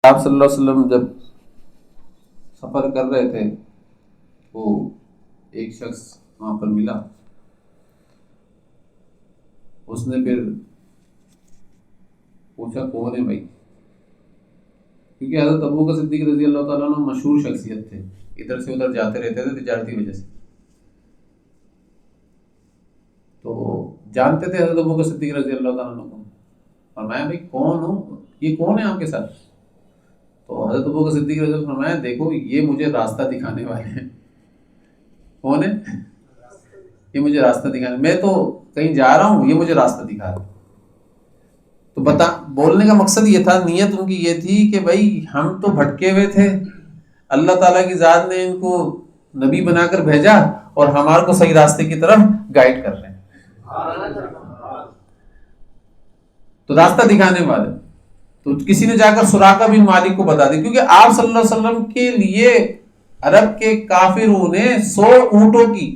آپ صلی اللہ علیہ وسلم جب سفر کر رہے تھے تو ایک شخص وہاں پر ملا. اس نے پھر پوچھا کون ہے بھائی، کیونکہ حضرت ابوبکر صدیق رضی اللہ تعالیٰ عنہ مشہور شخصیت تھے، ادھر سے ادھر جاتے رہتے تھے تجارتی وجہ سے. تو جانتے تھے حضرت ابوبکر صدیق رضی اللہ تعالیٰ عنہ کو. فرمایا بھائی کون ہوں، یہ کون ہے آپ کے ساتھ؟ تو حضرت ابوبکر صدیق رضی اللہ عنہ فرمایا دیکھو یہ مجھے راستہ دکھانے والے ہیں. کون ہے؟ یہ مجھے راستہ دکھانے، میں تو کہیں جا رہا ہوں، یہ مجھے راستہ دکھا رہا ہے. تو بولنے کا مقصد یہ تھا، نیت ان کی یہ تھی کہ بھائی ہم تو بھٹکے ہوئے تھے، اللہ تعالیٰ کی ذات نے ان کو نبی بنا کر بھیجا اور ہمارے کو صحیح راستے کی طرف گائیڈ کر رہے ہیں. تو راستہ دکھانے والے. تو کسی نے جا کر سراقہ بن مالک کو بتا دی، کیونکہ آپ صلی اللہ علیہ وسلم کے لیے عرب کے کافروں نے 100 اونٹوں کی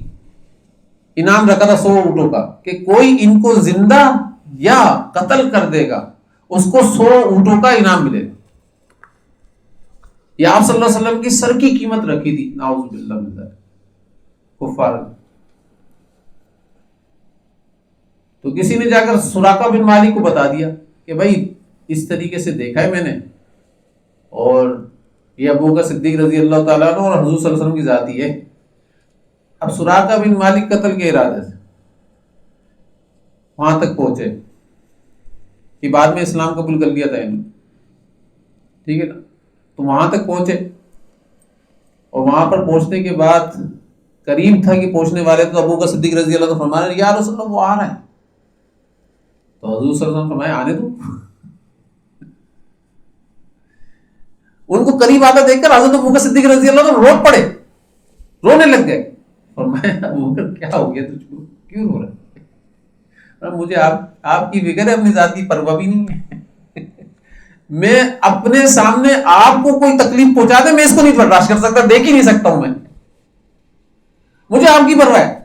انعام رکھا تھا، 100 اونٹوں کا، کہ کوئی ان کو زندہ یا قتل کر دے گا اس کو 100 اونٹوں کا انعام ملے گا. یہ آپ صلی اللہ علیہ وسلم کی سر کی قیمت رکھی تھی. نعوذ باللہ من ذلک کفار. تو کسی نے جا کر سراقہ بن مالک کو بتا دیا کہ بھائی اس طریقے سے دیکھا ہے میں نے، اور یہ ابوبکر صدیق رضی اللہ تعالیٰ عنہ اور حضور صلی اللہ علیہ وسلم کی ذاتی ہے. اب سراقہ بن مالک قتل کے ارادے سے وہاں تک پہنچے کہ بعد میں اسلام قبول کر لیا تھا انہوں، ٹھیک ہے نا. تو وہاں تک پہنچے اور وہاں پر پہنچنے کے بعد قریب تھا کہ پہنچنے والے تو ابوبکر صدیق رضی اللہ عنہ فرمایا یا رسول اللہ وہ آ رہا ہے. تو حضور صلی اللہ علیہ وسلم فرمایا آنے دو. ان کو قریب آتا دیکھ کر حضرت ابوبکر صدیق رضی اللہ عنہ رو پڑے، رونے لگ گئے. فرمایا ابوبکر کیا ہو گیا تجھ کو، کیوں رو رہا ہے؟ مجھے آپ کی فکر ہے، اپنی ذات کی پرواہ بھی نہیں ہے. میں اپنے سامنے آپ کو کوئی تکلیف پہنچا دے میں اس کو نہیں برداشت کر سکتا، دیکھ ہی نہیں سکتا ہوں میں، مجھے آپ کی پرواہ ہے.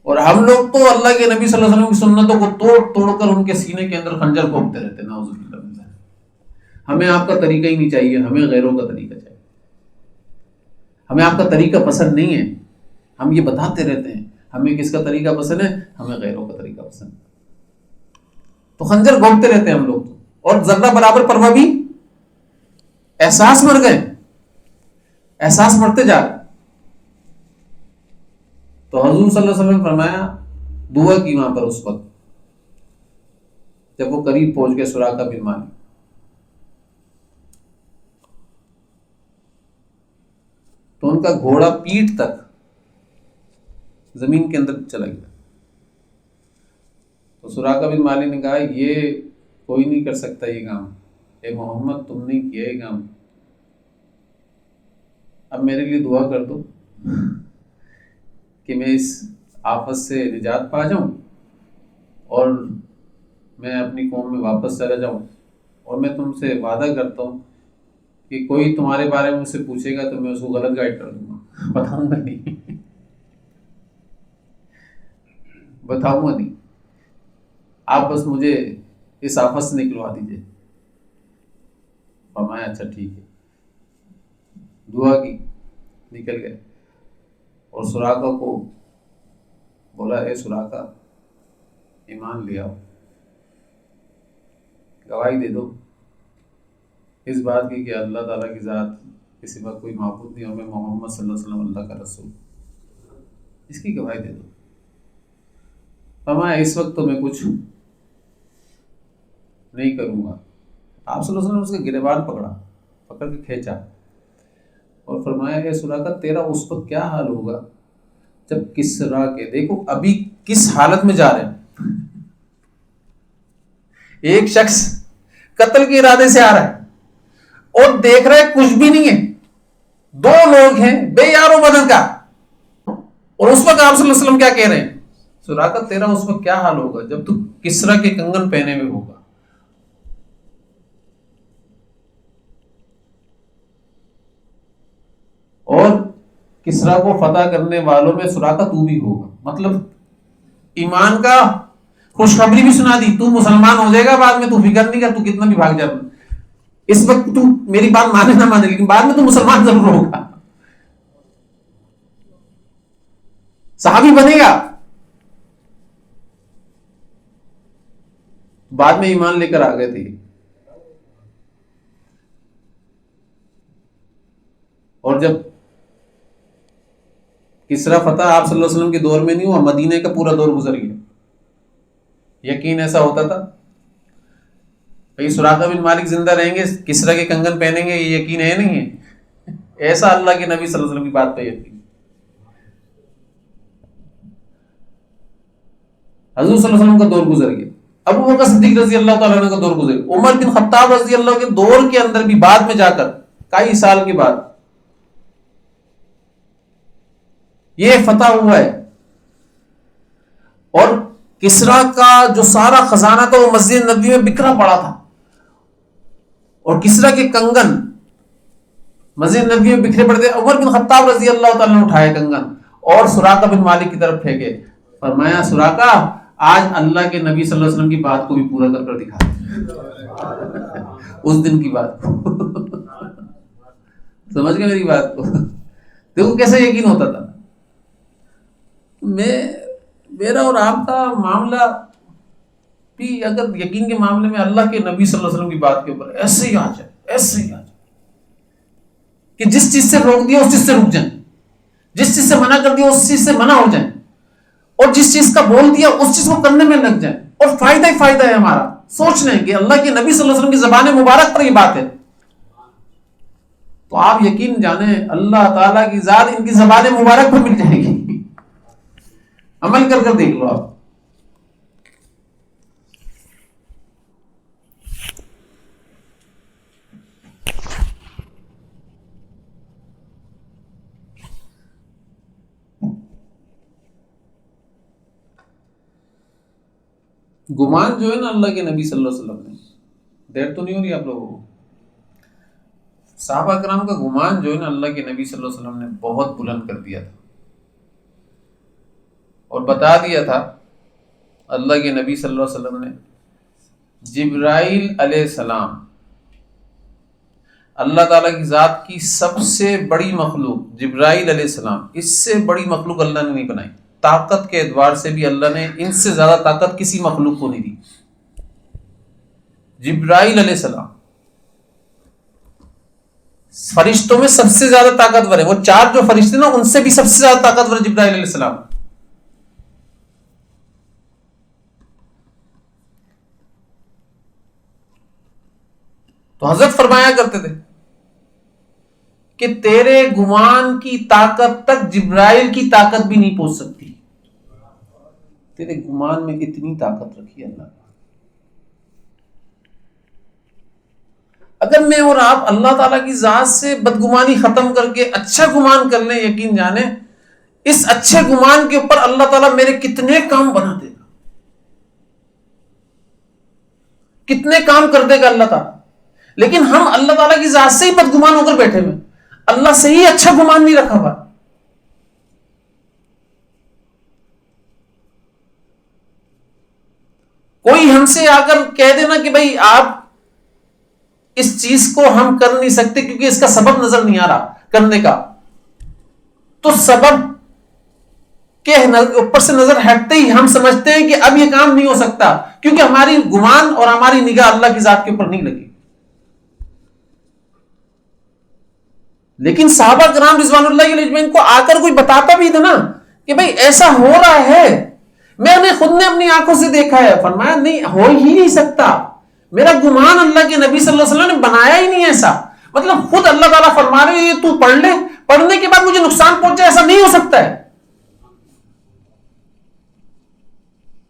اور ہم لوگ تو اللہ کے نبی صلی اللہ علیہ وسلم کی سنتوں کو توڑ توڑ کر ان کے سینے کے اندر خنجر گھونپتے رہتے ہیں. نعوذ باللہ من ذلک. ہمیں آپ کا طریقہ ہی نہیں چاہیے، ہمیں غیروں کا طریقہ چاہیے. ہمیں آپ کا طریقہ پسند نہیں ہے، ہم یہ بتاتے رہتے ہیں. ہمیں کس کا طریقہ پسند ہے؟ ہمیں غیروں کا طریقہ پسند ہے. تو خنجر گھونپتے رہتے ہیں ہم لوگ، اور ذرہ برابر پرواہ بھی. احساس مر گئے، احساس مرتے جا رہے. تو حضور صلی اللہ علیہ وسلم نے فرمایا دعا کی وہاں پر اس وقت جب وہ قریب پہنچ گئے سراقہ بن مالک. تو ان کا گھوڑا پیٹھ تک زمین کے اندر چلا گیا. تو سراقہ بن مالک نے کہا یہ کوئی نہیں کر سکتا یہ کام، اے محمد تم نے کیا یہ کام، اب میرے لیے دعا کر دو کہ میں اس آفت سے نجات پا جاؤں اور میں اپنی قوم میں واپس چلا جاؤں. اور میں تم سے وعدہ کرتا ہوں کہ کوئی تمہارے بارے میں مجھ سے پوچھے گا تو میں اس کو غلط گائیڈ کر دوں گا، بتاؤں گا نہیں، بتاؤں گا نہیں. آپ بس مجھے اس آفت سے نکلوا دیجیے. فرمایا اچھا ٹھیک ہے. دعا کی، نکل گئے. اور سراقہ کو بولا اے سراقہ ایمان لے آؤ، گواہی دے دو اس بات کی کہ اللہ تعالیٰ کی ذات کے سوا کوئی معبود نہیں اور میں محمد صلی اللہ علیہ وسلم اللہ کا رسول، اس کی گواہی دے دو. فرمایا اس وقت تو میں کچھ نہیں کروں گا. آپ صلی اللہ علیہ وسلم نے اس کے گریبان پکڑ کے کھینچا اور فرمایا اے سراقہ تیرا اس وقت کیا حال ہوگا جب کسرا کے، دیکھو ابھی کس حالت میں جا رہے ہیں. ایک شخص قتل کے ارادے سے آ رہا ہے اور دیکھ رہا ہے کچھ بھی نہیں ہے، 2 لوگ ہیں بے یار و بدن کا، اور اس وقت آپ صلی اللہ علیہ وسلم کیا کہہ رہے ہیں؟ سراقہ تیرا اس وقت کیا حال ہوگا جب تو کسرا کے کنگن پہنے ہوئے ہوگا. اور کسرا کو فتح کرنے والوں میں سراقہ تو بھی ہوگا. مطلب ایمان کا خوشخبری بھی سنا دی، تو مسلمان ہو جائے گا بعد میں، تو فکر نہیں کر، تو کتنا بھی بھاگ جا. اس وقت تو میری بات مانے نہ مانے، لیکن بعد میں تو مسلمان ضرور ہوگا، صحابی بنے گا، بعد میں ایمان لے کر آ گئے تھے. اور جب کسرا فتح آپ صلی اللہ علیہ وسلم کے دور میں نہیں ہوا، مدینے کا پورا دور گزر گیا. یقین ایسا ہوتا تھا بھئی سراقہ بن مالک زندہ رہیں گے، کسرا کے کنگن پہنیں گے، یہ یقین ہے نہیں ہے؟ ایسا اللہ کے نبی صلی اللہ علیہ وسلم کی بات پہ یقین. حضور صلی اللہ علیہ وسلم کا دور گزر گیا، ابو بکر صدیق رضی اللہ تعالیٰ عنہ کا دور گزر گیا، عمر بن خطاب رضی اللہ کے دور کے اندر بھی بعد میں جا کر کئی سال کے بعد یہ فتح ہوا ہے. اور کسرا کا جو سارا خزانہ تھا وہ مسجد نبوی میں بکھرا پڑا تھا، اور کسرا کے کنگن مسجد نبوی میں بکھرے پڑے تھے. عمر بن خطاب رضی اللہ تعالیٰ نے اٹھائے کنگن اور سراقہ بن مالک کی طرف پھینکے، فرمایا سراقہ آج اللہ کے نبی صلی اللہ علیہ وسلم کی بات کو بھی پورا کر کر دکھا اس دن کی بات کو. سمجھ گئے میری بات کو؟ دیکھو کیسے یقین ہوتا تھا. میرا اور آپ کا معاملہ بھی اگر یقین کے معاملے میں اللہ کے نبی صلی اللہ علیہ وسلم کی بات کے اوپر ایسے ہی آ جائے، ایسے ہی آ جائے کہ جس چیز سے روک دیا اس چیز سے رک جائیں، جس چیز سے منع کر دیا اس چیز سے منع ہو جائیں، اور جس چیز کا بول دیا اس چیز کو کرنے میں لگ جائیں، اور فائدہ ہی فائدہ ہے ہمارا. سوچ لیں کہ اللہ کے نبی صلی اللہ علیہ وسلم کی زبان مبارک پر یہ بات ہے، تو آپ یقین جانیں اللہ تعالیٰ کی ذات ان کی زبان مبارک پر مل جائے گی. عمل کر کر دیکھ لو آپ. گمان جو ہے نا اللہ کے نبی صلی اللہ علیہ وسلم نے، دیر تو نہیں ہو رہی آپ لوگوں کو، صحابہ کرام کا گمان جو ہے نا اللہ کے نبی صلی اللہ علیہ وسلم نے بہت بلند کر دیا تھا، اور بتا دیا تھا اللہ کے نبی صلی اللہ علیہ وسلم نے جبرائیل علیہ السلام اللہ تعالیٰ کی ذات کی سب سے بڑی مخلوق، جبرائیل علیہ السلام اس سے بڑی مخلوق اللہ نے نہیں بنائی. طاقت کے اعتبار سے بھی اللہ نے ان سے زیادہ طاقت کسی مخلوق کو نہیں دی. جبرائیل علیہ السلام فرشتوں میں سب سے زیادہ طاقتور ہے، وہ 4 جو فرشتے نا ان سے بھی سب سے زیادہ طاقتور ہے جبرائیل علیہ السلام. تو حضرت فرمایا کرتے تھے کہ تیرے گمان کی طاقت تک جبرائیل کی طاقت بھی نہیں پہنچ سکتی. تیرے گمان میں اتنی طاقت رکھی اللہ. اگر میں اور آپ اللہ تعالیٰ کی ذات سے بدگمانی ختم کر کے اچھا گمان کر لیں، یقین جانیں اس اچھے گمان کے اوپر اللہ تعالیٰ میرے کتنے کام بنا دے گا، کتنے کام کر دے گا اللہ تعالیٰ. لیکن ہم اللہ تعالیٰ کی ذات سے ہی بدگمان ہو کر بیٹھے ہوئے، اللہ سے ہی اچھا گمان نہیں رکھا ہوا. کوئی ہم سے آ کر کہہ دینا کہ بھائی آپ اس چیز کو ہم کر نہیں سکتے کیونکہ اس کا سبب نظر نہیں آ رہا کرنے کا، تو سبب کے اوپر سے نظر ہٹتے ہی ہم سمجھتے ہیں کہ اب یہ کام نہیں ہو سکتا کیونکہ ہماری گمان اور ہماری نگاہ اللہ کی ذات کے اوپر نہیں لگی. لیکن صحابہ کرام رضوان اللہ علیہ اجمعین کو آ کر کوئی بتاتا بھی تھا نا کہ بھائی ایسا ہو رہا ہے، میں نے خود نے اپنی آنکھوں سے دیکھا ہے، فرمایا نہیں ہو ہی نہیں سکتا، میرا گمان اللہ کے نبی صلی اللہ علیہ وسلم نے بنایا ہی نہیں ایسا. مطلب خود اللہ تعالیٰ فرما رہے ہیں تو پڑھ لے، پڑھنے کے بعد مجھے نقصان پہنچے، ایسا نہیں ہو سکتا ہے.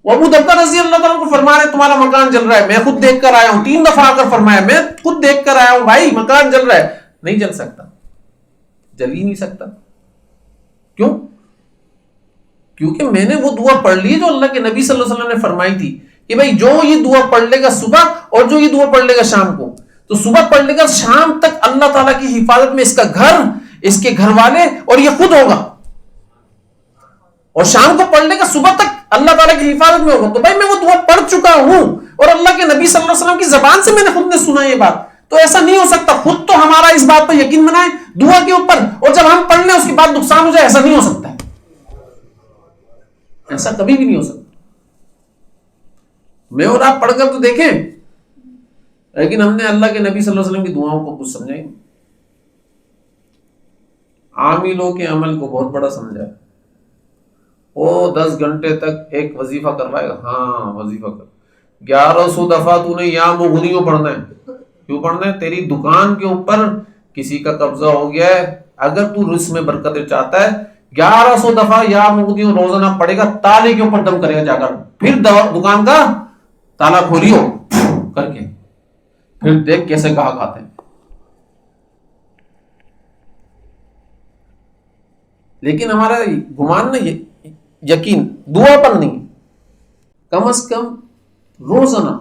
وہ ابو درداء رضی اللہ تعالیٰ کو فرما رہے تمہارا مکان جل رہا ہے، میں خود دیکھ کر آیا ہوں، 3 دفعہ آ کر فرمایا میں خود دیکھ کر آیا ہوں بھائی مکان جل رہا ہے. نہیں جل سکتا، جل ہی نہیں سکتا. کیوں؟ کیونکہ میں نے وہ دعا پڑھ لی جو اللہ کے نبی صلی اللہ علیہ وسلم نے فرمائی تھی کہ بھائی جو یہ دعا پڑھ لے گا صبح اور جو یہ دعا پڑھ لے گا شام کو، تو صبح پڑھ لے گا شام تک اللہ تعالیٰ کی حفاظت میں اس کا گھر، اس کے گھر والے اور یہ خود ہوگا، اور شام کو پڑھ لے گا صبح تک اللہ تعالیٰ کی حفاظت میں ہوگا. تو بھائی میں وہ دعا پڑھ چکا ہوں اور اللہ کے نبی صلی اللہ علیہ وسلم کی زبان سے میں نے خود نے سنا یہ بات، تو ایسا نہیں ہو سکتا. خود تو ہمارا اس بات پر یقین بنائیں دعا کے اوپر, اور جب ہم پڑھ لیں اس کے بعد نقصان ہو جائے, ایسا نہیں ہو سکتا ہے, ایسا کبھی بھی نہیں ہو سکتا. میں اور آپ پڑھ کر تو دیکھیں, لیکن ہم نے اللہ کے نبی صلی اللہ علیہ وسلم کی دعاؤں کو کچھ سمجھا ہی نہیں. عاملوں کے عمل کو بہت بڑا سمجھا ہے. وہ 10 گھنٹے تک ایک وظیفہ کروائے گا, ہاں وظیفہ کر, 1100 دفعہ تو نے یا مغنیوں پڑھنا ہے. کیوں پڑھنا ہے؟ تیری دکان کے اوپر کسی کا قبضہ ہو گیا ہے, اگر تو رزق میں برکتیں چاہتا ہے 1100 دفعہ یا مغنیوں روزانہ پڑھے گا, تالے کے اوپر دم کرے گا جا کر, پھر دکان کا تالا کھولیو کر کے, پھر دیکھ کیسے کہا کھاتے ہیں. لیکن ہمارا گمان نہ یقین دعا پر نہیں, کم از کم روزانہ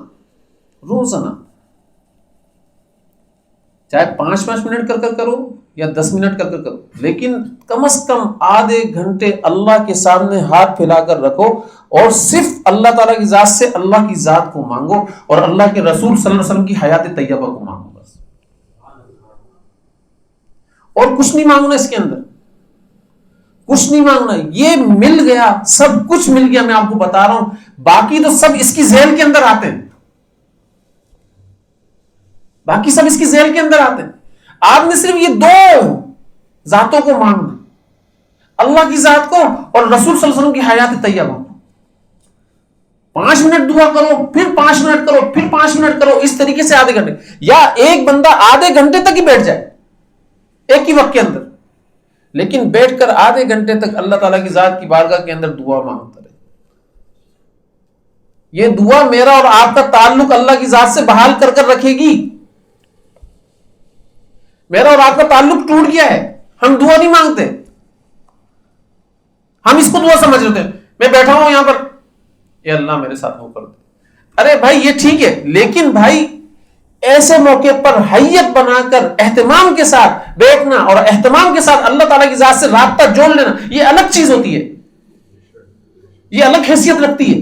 چاہے 5 منٹ کر کرو یا 10 منٹ کر کرو, لیکن کم از کم آدھے گھنٹے اللہ کے سامنے ہاتھ پھیلا کر رکھو اور صرف اللہ تعالیٰ کی ذات سے اللہ کی ذات کو مانگو اور اللہ کے رسول صلی اللہ علیہ وسلم کی حیات طیبہ کو مانگو بس, اور کچھ نہیں مانگنا. اس کے اندر کچھ نہیں مانگنا, یہ مل گیا, سب کچھ مل گیا. میں آپ کو بتا رہا ہوں, باقی تو سب اس کی ذیل کے اندر آتے ہیں, باقی سب اس کی ذیل کے اندر آتے ہیں. آپ نے صرف یہ 2 ذاتوں کو مانگنا, اللہ کی ذات کو اور رسول صلی اللہ علیہ وسلم کی حیات طیبہ. 5 منٹ دعا کرو, پھر 5 منٹ کرو, پھر 5 منٹ کرو, اس طریقے سے آدھے گھنٹے, یا ایک بندہ آدھے گھنٹے تک ہی بیٹھ جائے ایک ہی وقت کے اندر, لیکن بیٹھ کر آدھے گھنٹے تک اللہ تعالیٰ کی ذات کی بارگاہ کے اندر دعا مانگتا رہے. یہ دعا میرا اور آپ کا تعلق اللہ کی ذات سے بحال کر کر رکھے گی. میرا اور آپ کا تعلق ٹوٹ گیا ہے, ہم دعا نہیں مانگتے, ہم اس کو دعا سمجھ لیتے ہیں. میں بیٹھا ہوں یہاں پر, اے اللہ میرے ساتھ وہ کر دے. ارے بھائی یہ ٹھیک ہے, لیکن بھائی ایسے موقع پر حیت بنا کر اہتمام کے ساتھ بیٹھنا اور اہتمام کے ساتھ اللہ تعالیٰ کی ذات سے رابطہ جوڑ لینا, یہ الگ چیز ہوتی ہے, یہ الگ حیثیت رکھتی ہے.